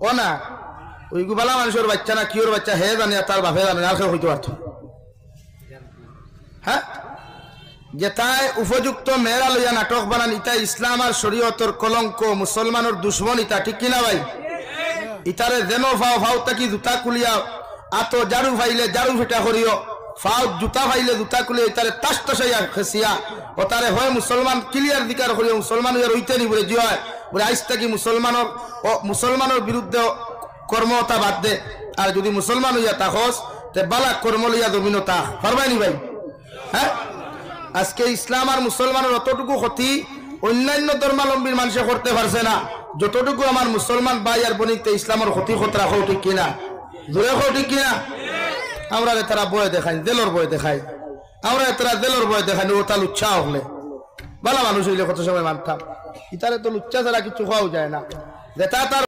ও না ওই গুবালা মানুষের বাচ্চা না কিওর বাচ্চা হে জানে তার বাপে জানে আর কেউ হইতে পারত হ্যাঁ যেটাই উপযুক্ত মেয়েরা লইয়া নাটক বানান ইটা ইসলাম আর শরীয়তর কলঙ্ক মুসলমানের দুশ্মন ইটা ঠিক কিনা ভাই ইটারে যেন ফাও ফাও তাকি জুতা কুলিয়া আতো জারু ফাইলে জারু ফিটা করিও ফাও জুতা ফাইলে জুতা কুলিয়া ইটারে তাস তাসাইয়া খেসিয়া ও তারে হয় মুসলমান ক্লিয়ার দিকার করিও মুসলমান হইতে নি বলে জিয় বলে আইস তাকি মুসলমানের বিরুদ্ধে কর্মতা বাদ দে আর যদি মুসলমান হইয়া তাহস তে বালা কর্ম লইয়া জমিনো তা পারবাইনি ভাই হ্যাঁ আজকে ইসলাম আর মুসলমানের অতটুকু ক্ষতি অন্যান্য ধর্মাবলম্বীর মানুষে করতে পারছে না যতটুকু আমার মুসলমান ভাই আর বনিতে ইসলামের ক্ষতি খতরা হোক ঠিক কিনা জোরে হোক ঠিক কিনা আমরা তারা বয় দেখাই জেলর বয় দেখাই আমরা তারা জেলর বয় দেখাই ও তা লুচ্ছা হলে ভালো মানুষ হইলে কত সময় মানতাম ইতারে তো লুচ্চা ছাড়া কিছু খাওয়াও যায় না যেটা তার